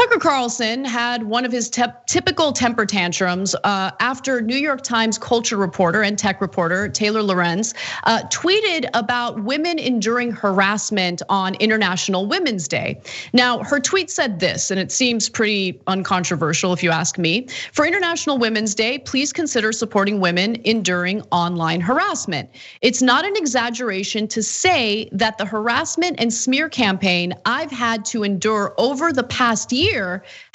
Tucker Carlson had one of his typical temper tantrums after New York Times culture reporter and tech reporter Taylor Lorenz tweeted about women enduring harassment on International Women's Day. Now, her tweet said this, and it seems pretty uncontroversial if you ask me. For International Women's Day, please consider supporting women enduring online harassment. It's not an exaggeration to say that the harassment and smear campaign I've had to endure over the past year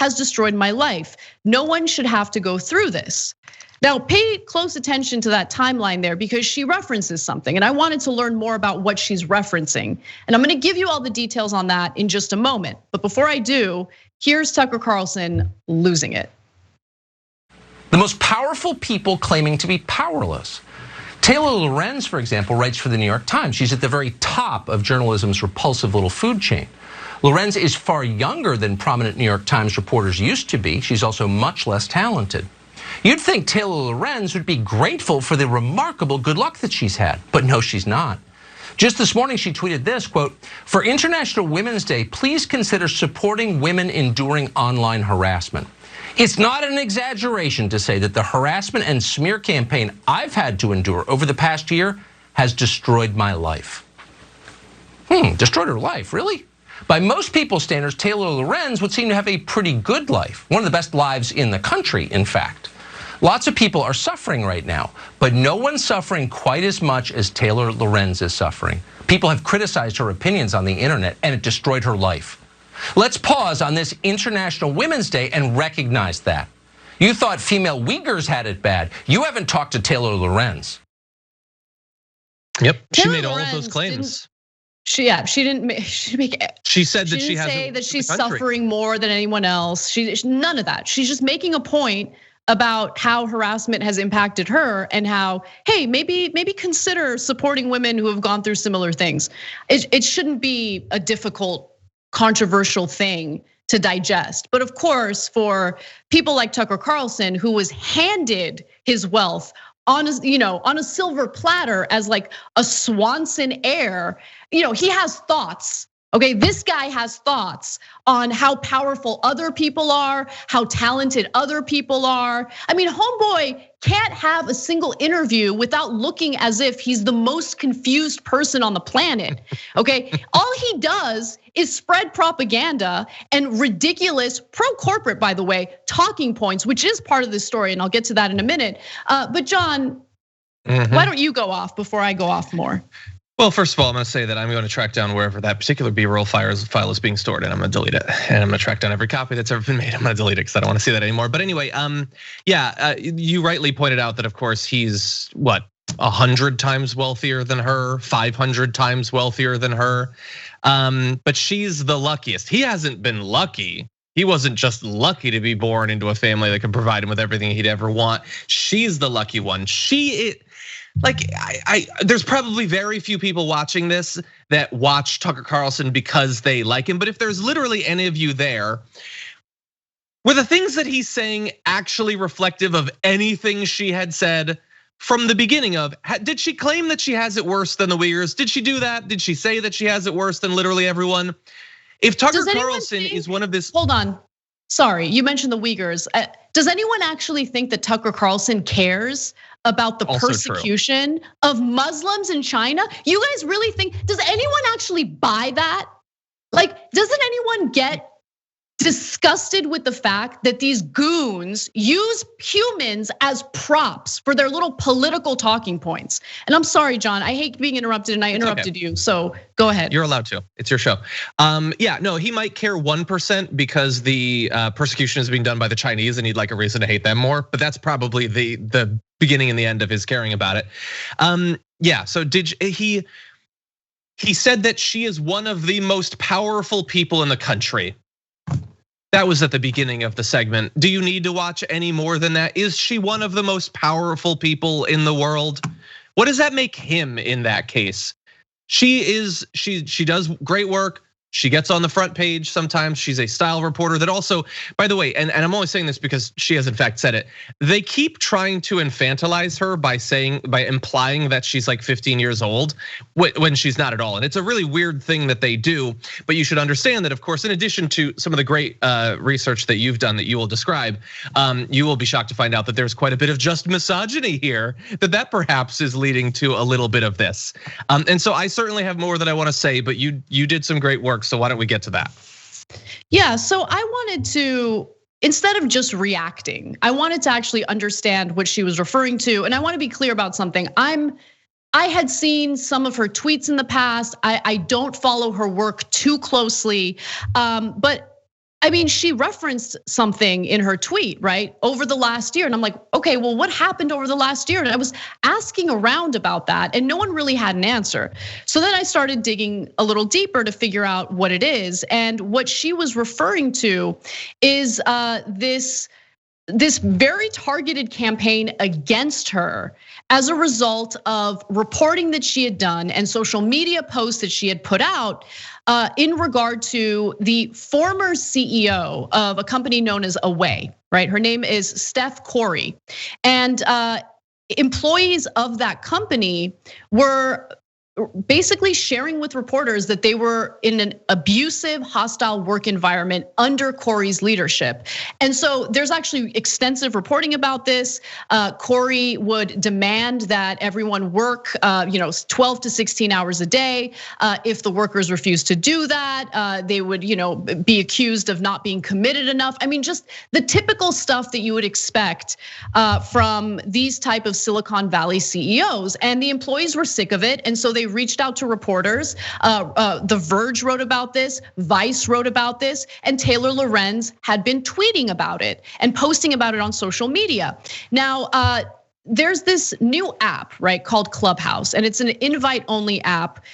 has destroyed my life. No one should have to go through this. Now, pay close attention to that timeline there because she references something, and I wanted to learn more about what she's referencing. And I'm gonna give you all the details on that in just a moment. But before I do, here's Tucker Carlson losing it. The most powerful people claiming to be powerless. Taylor Lorenz, for example, writes for the New York Times. She's at the very top of journalism's repulsive little food chain. Lorenz is far younger than prominent New York Times reporters used to be. She's also much less talented. You'd think Taylor Lorenz would be grateful for the remarkable good luck that she's had, but no, she's not. Just this morning, she tweeted this, quote, "For International Women's Day, please consider supporting women enduring online harassment. It's not an exaggeration to say that the harassment and smear campaign I've had to endure over the past year has destroyed my life." Destroyed her life, really? By most people's standards, Taylor Lorenz would seem to have a pretty good life, one of the best lives in the country, in fact. Lots of people are suffering right now, but no one's suffering quite as much as Taylor Lorenz is suffering. People have criticized her opinions on the internet, and it destroyed her life. Let's pause on this International Women's Day and recognize that. You thought female Uyghurs had it bad. You haven't talked to Taylor Lorenz. Yep, she Taylor made all of those Lorenz claims. She didn't make. She said that she didn't say that she's suffering more than anyone else. None of that. She's just making a point about how harassment has impacted her and how, hey, maybe consider supporting women who have gone through similar things. It shouldn't be a difficult, controversial thing to digest. But of course, for people like Tucker Carlson, who was handed his wealth on a silver platter as like a Swanson heir, he has thoughts. Okay, this guy has thoughts on how powerful other people are, how talented other people are. I mean, homeboy can't have a single interview without looking as if he's the most confused person on the planet, okay? All he does is spread propaganda and ridiculous, pro-corporate, by the way, talking points, which is part of this story, and I'll get to that in a minute. But John, why don't you go off before I go off more? Well, first of all, I'm gonna say that I'm going to track down wherever that particular B-roll file is being stored, and I'm gonna delete it. And I'm gonna track down every copy that's ever been made. I'm gonna delete it because I don't want to see that anymore. But anyway, you rightly pointed out that of course he's what, 100 times wealthier than her, 500 times wealthier than her. But she's the luckiest. He hasn't been lucky. He wasn't just lucky to be born into a family that could provide him with everything he'd ever want. She's the lucky one. There's probably very few people watching this that watch Tucker Carlson because they like him. But if there's literally any of you there, were the things that he's saying actually reflective of anything she had said from the beginning of? Did she claim that she has it worse than the Uyghurs? Did she do that? Did she say that she has it worse than literally everyone? If Tucker Carlson is one of this. Hold on. Sorry, you mentioned the Uyghurs. Does anyone actually think that Tucker Carlson cares about the persecution of Muslims in China? You guys really think, does anyone actually buy that? Like, doesn't anyone get disgusted with the fact that these goons use humans as props for their little political talking points? And I'm sorry, John, I hate being interrupted and I interrupted you, so go ahead. You're allowed to, it's your show. Yeah, no, he might care 1% because the persecution is being done by the Chinese and he'd like a reason to hate them more, but that's probably the beginning and the end of his caring about it. Yeah, so he said that she is one of the most powerful people in the country. That was at the beginning of the segment. Do you need to watch any more than that? Is she one of the most powerful people in the world? What does that make him in that case? She does great work. She gets on the front page sometimes. She's a style reporter that also, by the way, and I'm only saying this because she has in fact said it. They keep trying to infantilize her by implying that she's like 15 years old when she's not at all. And it's a really weird thing that they do. But you should understand that, of course, in addition to some of the great research that you've done that you will describe, you will be shocked to find out that there's quite a bit of just misogyny here, that perhaps is leading to a little bit of this. And so I certainly have more that I want to say, but you did some great work. So why don't we get to that? Yeah, so I wanted to, instead of just reacting, I wanted to actually understand what she was referring to. And I want to be clear about something. I had seen some of her tweets in the past. I don't follow her work too closely, but I mean, she referenced something in her tweet, right, over the last year. And I'm like, okay, well, what happened over the last year? And I was asking around about that, and no one really had an answer. So then I started digging a little deeper to figure out what it is. And what she was referring to is this very targeted campaign against her as a result of reporting that she had done and social media posts that she had put out in regard to the former CEO of a company known as Away, right? Her name is Steph Corey. And employees of that company were basically sharing with reporters that they were in an abusive, hostile work environment under Corey's leadership. And so there's actually extensive reporting about this. Corey would demand that everyone work 12 to 16 hours a day. If the workers refused to do that, they would be accused of not being committed enough. I mean, just the typical stuff that you would expect from these type of Silicon Valley CEOs. And the employees were sick of it, and so they reached out to reporters. The Verge wrote about this, Vice wrote about this, and Taylor Lorenz had been tweeting about it and posting about it on social media. Now, there's this new app, right, called Clubhouse, and it's an invite-only app.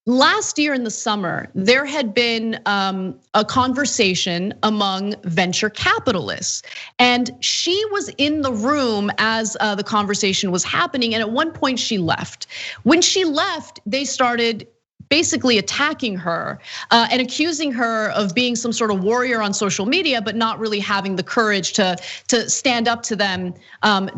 Last year in the summer, there had been a conversation among venture capitalists, and she was in the room as the conversation was happening. And at one point, she left. When she left, they started basically attacking her and accusing her of being some sort of warrior on social media, but not really having the courage to stand up to them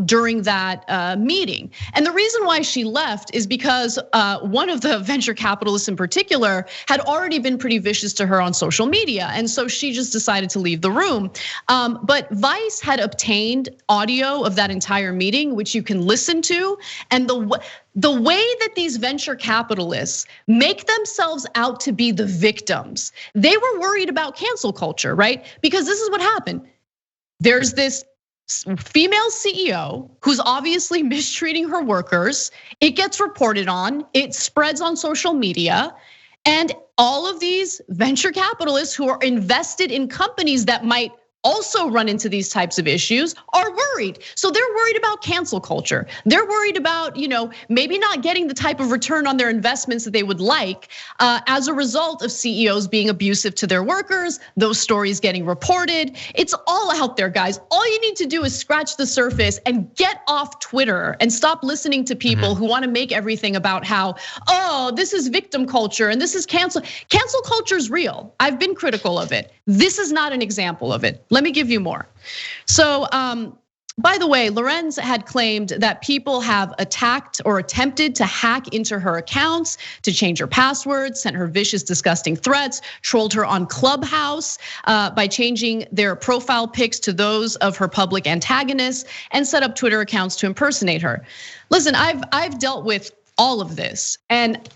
during that meeting. And the reason why she left is because one of the venture capitalists in particular had already been pretty vicious to her on social media. And so she just decided to leave the room. But Vice had obtained audio of that entire meeting, which you can listen to. And the way that these venture capitalists make themselves out to be the victims, they were worried about cancel culture, right? Because this is what happened. There's this female CEO who's obviously mistreating her workers. It gets reported on, it spreads on social media. And all of these venture capitalists who are invested in companies that might also run into these types of issues are worried. So they're worried about cancel culture. They're worried about, maybe not getting the type of return on their investments that they would like as a result of CEOs being abusive to their workers, those stories getting reported. It's all out there, guys. All you need to do is scratch the surface and get off Twitter and stop listening to people who want to make everything about how, this is victim culture and this is cancel. Cancel culture is real. I've been critical of it. This is not an example of it. Let me give you more. So, by the way, Lorenz had claimed that people have attacked or attempted to hack into her accounts, to change her passwords, sent her vicious, disgusting threats, trolled her on Clubhouse by changing their profile pics to those of her public antagonists, and set up Twitter accounts to impersonate her. Listen, I've dealt with all of this, and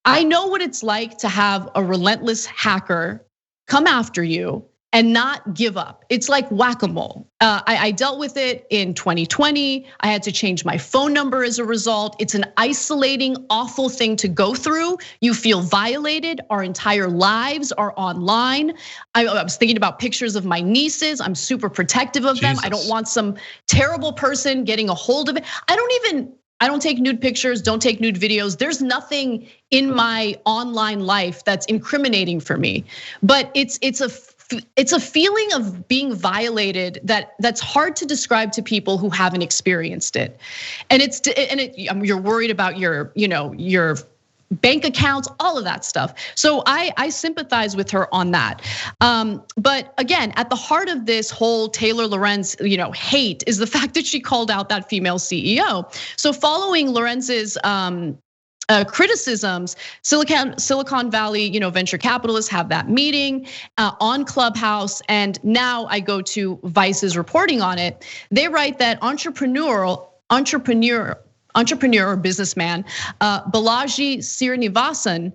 I know what it's like to have a relentless hacker come after you and not give up. It's like whack-a-mole. I dealt with it in 2020. I had to change my phone number as a result. It's an isolating, awful thing to go through. You feel violated. Our entire lives are online. I was thinking about pictures of my nieces. I'm super protective of them. I don't want some terrible person getting a hold of it. I don't take nude pictures, don't take nude videos. There's nothing in my online life that's incriminating for me. But it's a feeling of being violated that's hard to describe to people who haven't experienced it. And you're worried about your bank accounts, all of that stuff. So I sympathize with her on that. But again, at the heart of this whole Taylor Lorenz, hate is the fact that she called out that female CEO. So following Lorenz's criticisms, Silicon Valley, venture capitalists have that meeting on Clubhouse, and now I go to Vice's reporting on it. They write that entrepreneur or businessman Balaji Srinivasan,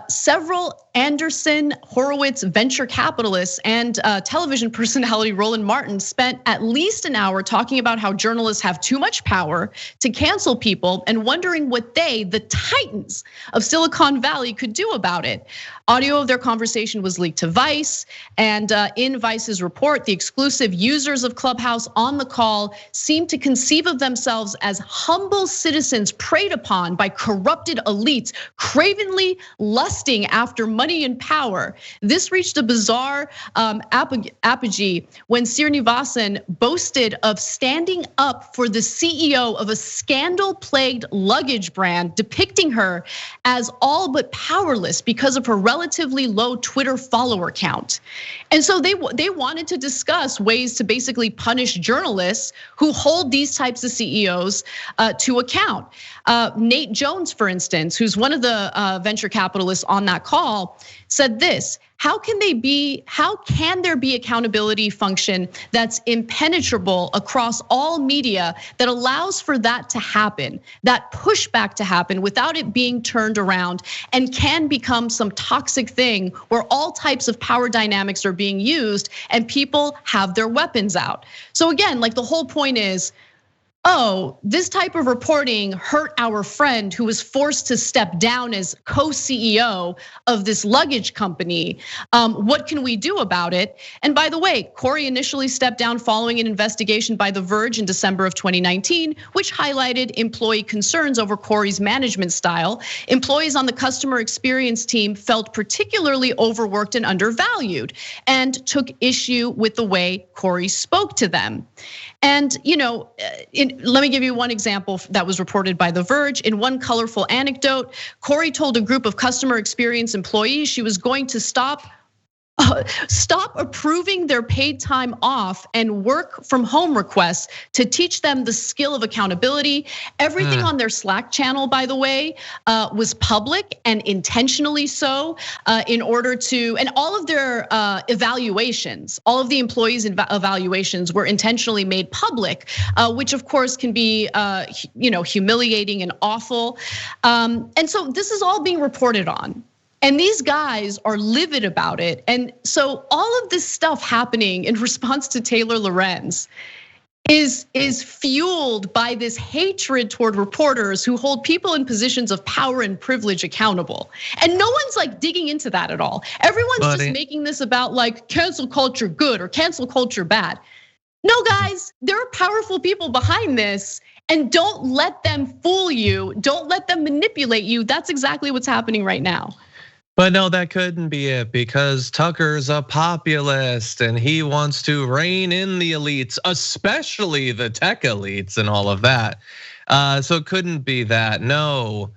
several Anderson Horowitz venture capitalists and television personality Roland Martin spent at least an hour talking about how journalists have too much power to cancel people and wondering what they, the titans of Silicon Valley, could do about it. Audio of their conversation was leaked to Vice, and in Vice's report, the exclusive users of Clubhouse on the call seemed to conceive of themselves as humble citizens preyed upon by corrupted elites, cravenly lusting after money and power. This reached a bizarre apogee when Srinivasan boasted of standing up for the CEO of a scandal-plagued luggage brand, depicting her as all but powerless because of her relatively low Twitter follower count. And so they wanted to discuss ways to basically punish journalists who hold these types of CEOs to account. Nate Jones, for instance, who's one of the venture capitalists on that call, said this: how can there be accountability function that's impenetrable across all media that allows for that to happen, that pushback to happen without it being turned around, and can become some toxic thing where all types of power dynamics are being used and people have their weapons out? So again, like the whole point is, oh, this type of reporting hurt our friend who was forced to step down as co-CEO of this luggage company. What can we do about it? And by the way, Corey initially stepped down following an investigation by The Verge in December of 2019, which highlighted employee concerns over Corey's management style. Employees on the customer experience team felt particularly overworked and undervalued, and took issue with the way Corey spoke to them. And let me give you one example that was reported by The Verge. In one colorful anecdote, Corey told a group of customer experience employees she was going to stop approving their paid time off and work from home requests to teach them the skill of accountability. Everything on their Slack channel, by the way, was public and intentionally so, in order to, and all of their evaluations, all of the employees' evaluations were intentionally made public, which of course can be humiliating and awful. And so this is all being reported on. And these guys are livid about it. And so all of this stuff happening in response to Taylor Lorenz is fueled by this hatred toward reporters who hold people in positions of power and privilege accountable. And no one's like digging into that at all. Everyone's just making this about like cancel culture good or cancel culture bad. No, guys, there are powerful people behind this, and don't let them fool you. Don't let them manipulate you. That's exactly what's happening right now. But no, that couldn't be it, because Tucker's a populist and he wants to rein in the elites, especially the tech elites and all of that. So it couldn't be that, no.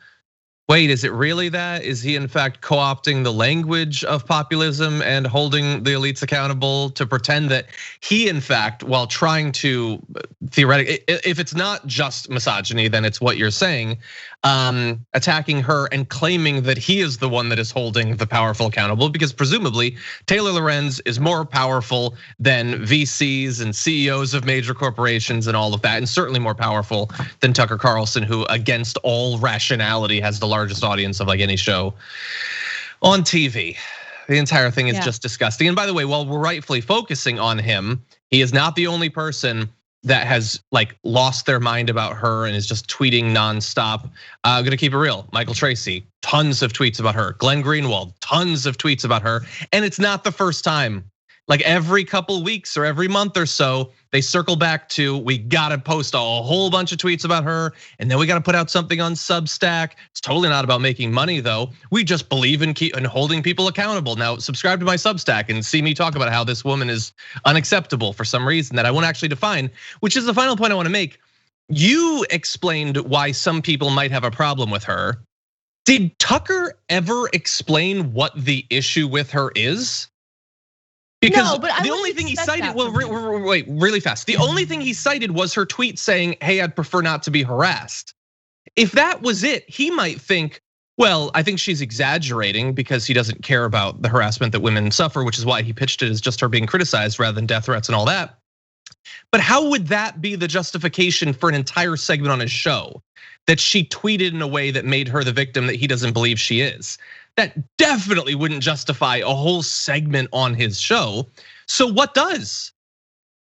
Wait, is it really that? Is he in fact co-opting the language of populism and holding the elites accountable to pretend that he in fact, while trying to theoretically, if it's not just misogyny, then it's what you're saying, attacking her and claiming that he is the one that is holding the powerful accountable, because presumably Taylor Lorenz is more powerful than VCs and CEOs of major corporations and all of that, and certainly more powerful than Tucker Carlson, who against all rationality has the largest audience of like any show on TV. The entire thing is just disgusting. And by the way, while we're rightfully focusing on him, he is not the only person that has like lost their mind about her and is just tweeting nonstop. I'm gonna keep it real. Michael Tracy, tons of tweets about her. Glenn Greenwald, tons of tweets about her. And it's not the first time. Like every couple weeks or every month or so, they circle back to, we gotta post a whole bunch of tweets about her, and then we gotta put out something on Substack. It's totally not about making money though. We just believe in holding people accountable. Now subscribe to my Substack and see me talk about how this woman is unacceptable for some reason that I won't actually define, which is the final point I wanna make. You explained why some people might have a problem with her. Did Tucker ever explain what the issue with her is? Because no, but the only thing he cited, wait, really fast. The only thing he cited was her tweet saying, "Hey, I'd prefer not to be harassed." If that was it, he might think, well, I think she's exaggerating because he doesn't care about the harassment that women suffer, which is why he pitched it as just her being criticized rather than death threats and all that. But how would that be the justification for an entire segment on his show? That she tweeted in a way that made her the victim that he doesn't believe she is. That definitely wouldn't justify a whole segment on his show. So what does?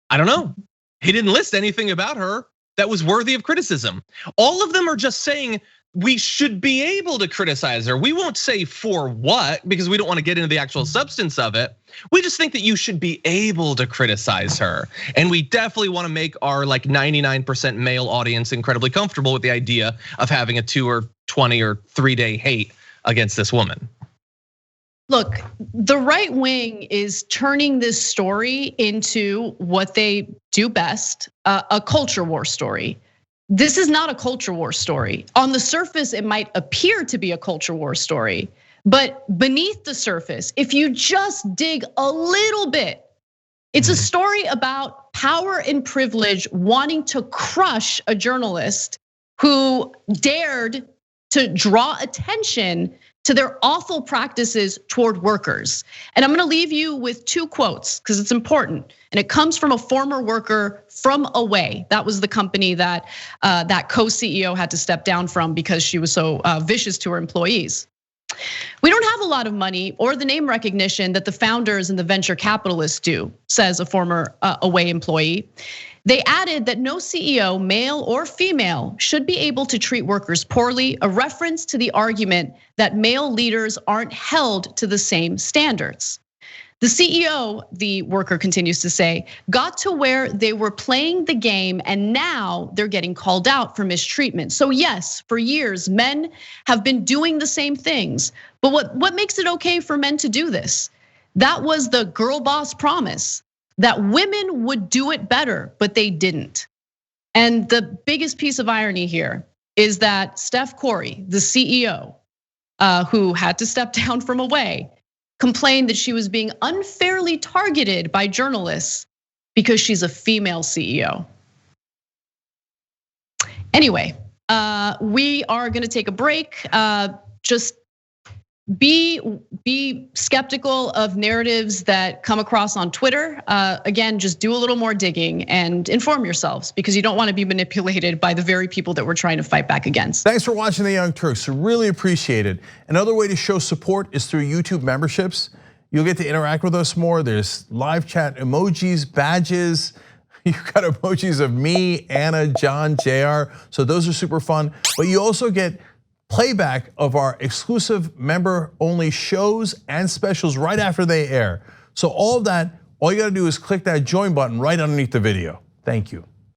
I don't know. He didn't list anything about her that was worthy of criticism. All of them are just saying we should be able to criticize her. We won't say for what, because we don't want to get into the actual substance of it. We just think that you should be able to criticize her. And we definitely want to make our like 99% male audience incredibly comfortable with the idea of having a 2 or 20 or 3 day hate against this woman. Look, the right wing is turning this story into what they do best, a culture war story. This is not a culture war story. On the surface, it might appear to be a culture war story, but beneath the surface, if you just dig a little bit, it's a story about power and privilege wanting to crush a journalist who dared to draw attention to their awful practices toward workers. And I'm gonna leave you with 2 quotes because it's important. And it comes from a former worker from Away. That was the company that that co-CEO had to step down from because she was so vicious to her employees. "We don't have a lot of money or the name recognition that the founders and the venture capitalists do," says a former Away employee. They added that no CEO, male or female, should be able to treat workers poorly, a reference to the argument that male leaders aren't held to the same standards. The CEO, the worker continues to say, got to where they were playing the game and now they're getting called out for mistreatment. So yes, for years, men have been doing the same things. But what makes it okay for men to do this? That was the girl boss promise, that women would do it better, but they didn't. And the biggest piece of irony here is that Steph Curry, the CEO, who had to step down from Away, complained that she was being unfairly targeted by journalists because she's a female CEO. Anyway, we are gonna take a break. Just be skeptical of narratives that come across on Twitter. Again, just do a little more digging and inform yourselves because you don't want to be manipulated by the very people that we're trying to fight back against. Thanks for watching The Young Turks, really appreciate it. Another way to show support is through YouTube memberships. You'll get to interact with us more. There's live chat emojis, badges. You've got emojis of me, Anna, John, JR. So those are super fun. But you also get playback of our exclusive member-only shows and specials right after they air. So all of that, all you gotta do is click that join button right underneath the video. Thank you.